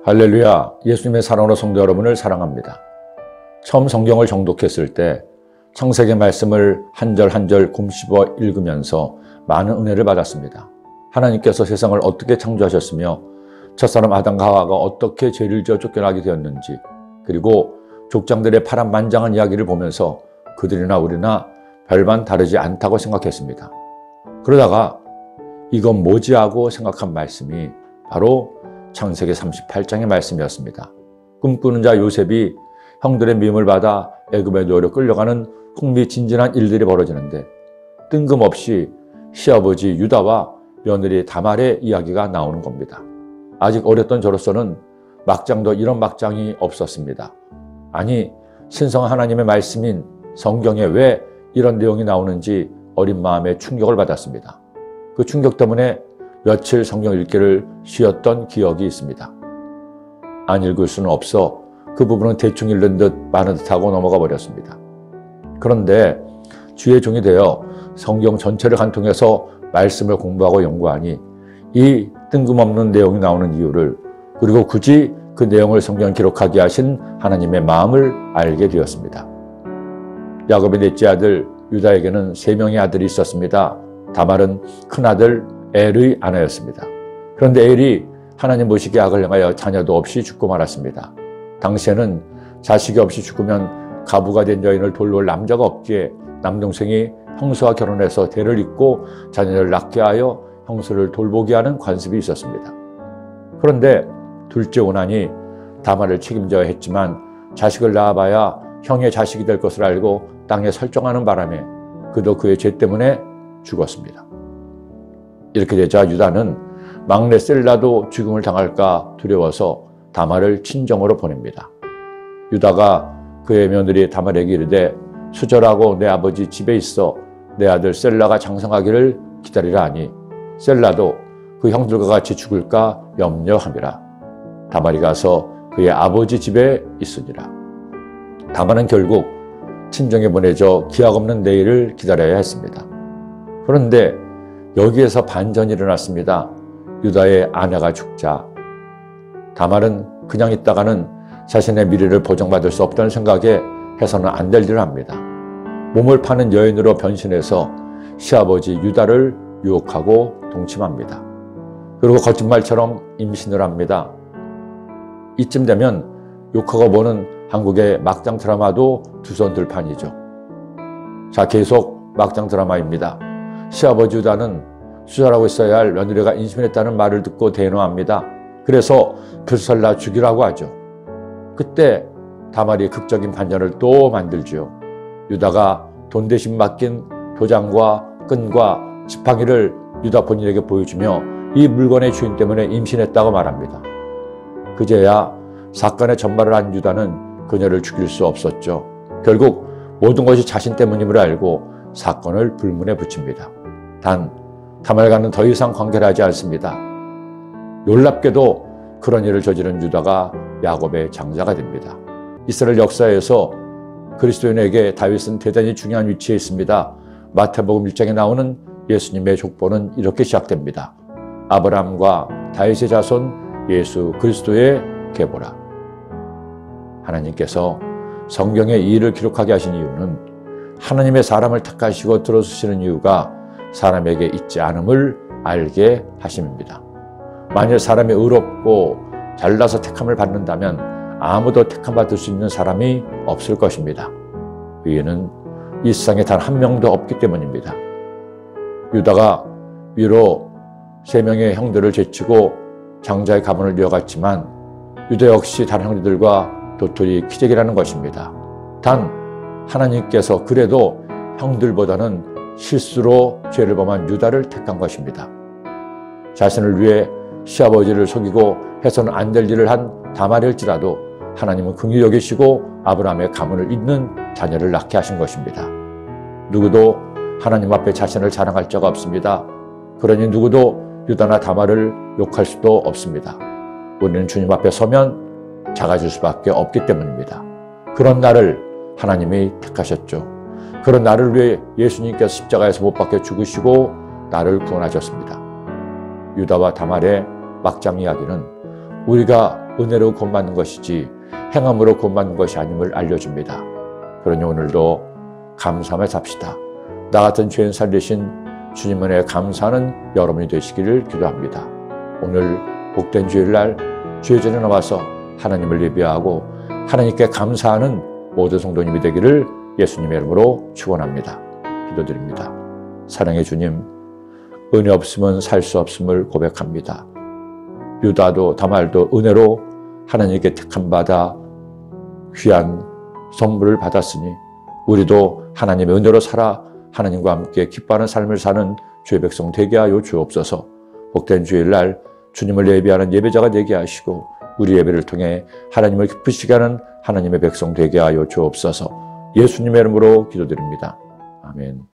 할렐루야, 예수님의 사랑으로 성도 여러분을 사랑합니다. 처음 성경을 정독했을 때 창세기 말씀을 한 절 한 절 곰씹어 읽으면서 많은 은혜를 받았습니다. 하나님께서 세상을 어떻게 창조하셨으며 첫사람 아담과 하와가 어떻게 죄를 지어 쫓겨나게 되었는지, 그리고 족장들의 파란만장한 이야기를 보면서 그들이나 우리나 별반 다르지 않다고 생각했습니다. 그러다가 이건 뭐지 하고 생각한 말씀이 바로 창세기 38장의 말씀이었습니다. 꿈꾸는 자 요셉이 형들의 미움을 받아 애굽의 노예로 끌려가는 흥미진진한 일들이 벌어지는데, 뜬금없이 시아버지 유다와 며느리 다말의 이야기가 나오는 겁니다. 아직 어렸던 저로서는 막장도 이런 막장이 없었습니다. 아니, 신성한 하나님의 말씀인 성경에 왜 이런 내용이 나오는지 어린 마음에 충격을 받았습니다. 그 충격 때문에 며칠 성경 읽기를 쉬었던 기억이 있습니다. 안 읽을 수는 없어 그 부분은 대충 읽는 듯 마는 듯 하고 넘어가 버렸습니다. 그런데 주의 종이 되어 성경 전체를 관통해서 말씀을 공부하고 연구하니 이 뜬금없는 내용이 나오는 이유를, 그리고 굳이 그 내용을 성경에 기록하게 하신 하나님의 마음을 알게 되었습니다. 야곱의 넷째 아들 유다에게는 3명의 아들이 있었습니다. 다말은 큰아들 엘의 아내였습니다. 그런데 엘이 하나님 보시기에 악을 행하여 자녀도 없이 죽고 말았습니다. 당시에는 자식이 없이 죽으면 가부가 된 여인을 돌볼 남자가 없기에 남동생이 형수와 결혼해서 대를 잇고 자녀를 낳게 하여 형수를 돌보게 하는 관습이 있었습니다. 그런데 둘째 오난이 다말을 책임져야 했지만 자식을 낳아봐야 형의 자식이 될 것을 알고 땅에 설정하는 바람에 그도 그의 죄 때문에 죽었습니다. 이렇게 되자 유다는 막내 셀라도 죽음을 당할까 두려워서 다말을 친정으로 보냅니다. 유다가 그의 며느리 다말에게 이르되, 수절하고 내 아버지 집에 있어 내 아들 셀라가 장성하기를 기다리라 하니, 셀라도 그 형들과 같이 죽을까 염려함이라. 다말이 가서 그의 아버지 집에 있으니라. 다말은 결국 친정에 보내져 기약 없는 내일을 기다려야 했습니다. 그런데 여기에서 반전이 일어났습니다. 유다의 아내가 죽자 다말은 그냥 있다가는 자신의 미래를 보장받을 수 없다는 생각에 해서는 안 될 일을 합니다. 몸을 파는 여인으로 변신해서 시아버지 유다를 유혹하고 동침합니다. 그리고 거짓말처럼 임신을 합니다. 이쯤 되면 욕하고 보는 한국의 막장 드라마도 두 손 들 판이죠. 자, 계속 막장 드라마입니다. 시아버지 유다는 수절하고 있어야 할 며느리가 임신했다는 말을 듣고 대노합니다. 그래서 불살라 죽이라고 하죠. 그때 다말이 극적인 반전을 또 만들죠. 유다가 돈 대신 맡긴 도장과 끈과 지팡이를 유다 본인에게 보여주며 이 물건의 주인 때문에 임신했다고 말합니다. 그제야 사건의 전말을 한 유다는 그녀를 죽일 수 없었죠. 결국 모든 것이 자신 때문임을 알고 사건을 불문에 붙입니다. 단 다말과는 더 이상 관계를 하지 않습니다. 놀랍게도 그런 일을 저지른 유다가 야곱의 장자가 됩니다. 이스라엘 역사에서 그리스도인에게 다윗은 대단히 중요한 위치에 있습니다. 마태복음 1장에 나오는 예수님의 족보는 이렇게 시작됩니다. 아브라함과 다윗의 자손 예수 그리스도의 계보라. 하나님께서 성경에 이 일을 기록하게 하신 이유는 하나님의 사람을 택하시고 들어주시는 이유가 사람에게 있지 않음을 알게 하심입니다. 만일 사람이 의롭고 잘나서 택함을 받는다면 아무도 택함 받을 수 있는 사람이 없을 것입니다. 이유는 이 세상에 단 한 명도 없기 때문입니다. 유다가 위로 3명의 형들을 제치고 장자의 가문을 이어갔지만 유다 역시 다른 형제들과 도토리 키재기라는 것입니다. 단 하나님께서 그래도 형들보다는 실수로 죄를 범한 유다를 택한 것입니다. 자신을 위해 시아버지를 속이고 해서는 안 될 일을 한 다말일지라도 하나님은 긍휼히 여기시고 아브라함의 가문을 잇는 자녀를 낳게 하신 것입니다. 누구도 하나님 앞에 자신을 자랑할 자가 없습니다. 그러니 누구도 유다나 다말을 욕할 수도 없습니다. 우리는 주님 앞에 서면 작아질 수밖에 없기 때문입니다. 그런 나를 하나님이 택하셨죠. 그런 나를 위해 예수님께서 십자가에서 못 박혀 죽으시고 나를 구원하셨습니다. 유다와 다말의 막장 이야기는 우리가 은혜로 구원받는 것이지 행함으로 구원받는 것이 아님을 알려줍니다. 그러니 오늘도 감사하며 삽시다. 나 같은 죄인 살리신 주님 은혜에 감사하는 여러분이 되시기를 기도합니다. 오늘 복된 주일날 주의 전에 나와서 하나님을 예배하고 하나님께 감사하는 모든 성도님이 되기를 예수님의 이름으로 축원합니다. 기도드립니다. 사랑의 주님, 은혜 없으면 살 수 없음을 고백합니다. 유다도 다말도 은혜로 하나님께 택함 받아 귀한 선물을 받았으니 우리도 하나님의 은혜로 살아 하나님과 함께 기뻐하는 삶을 사는 주의 백성 되게 하여 주옵소서. 복된 주일날 주님을 예배하는 예배자가 되게 하시고 우리 예배를 통해 하나님을 기쁘시게 하는 하나님의 백성 되게 하여 주옵소서. 예수님의 이름으로 기도드립니다. 아멘.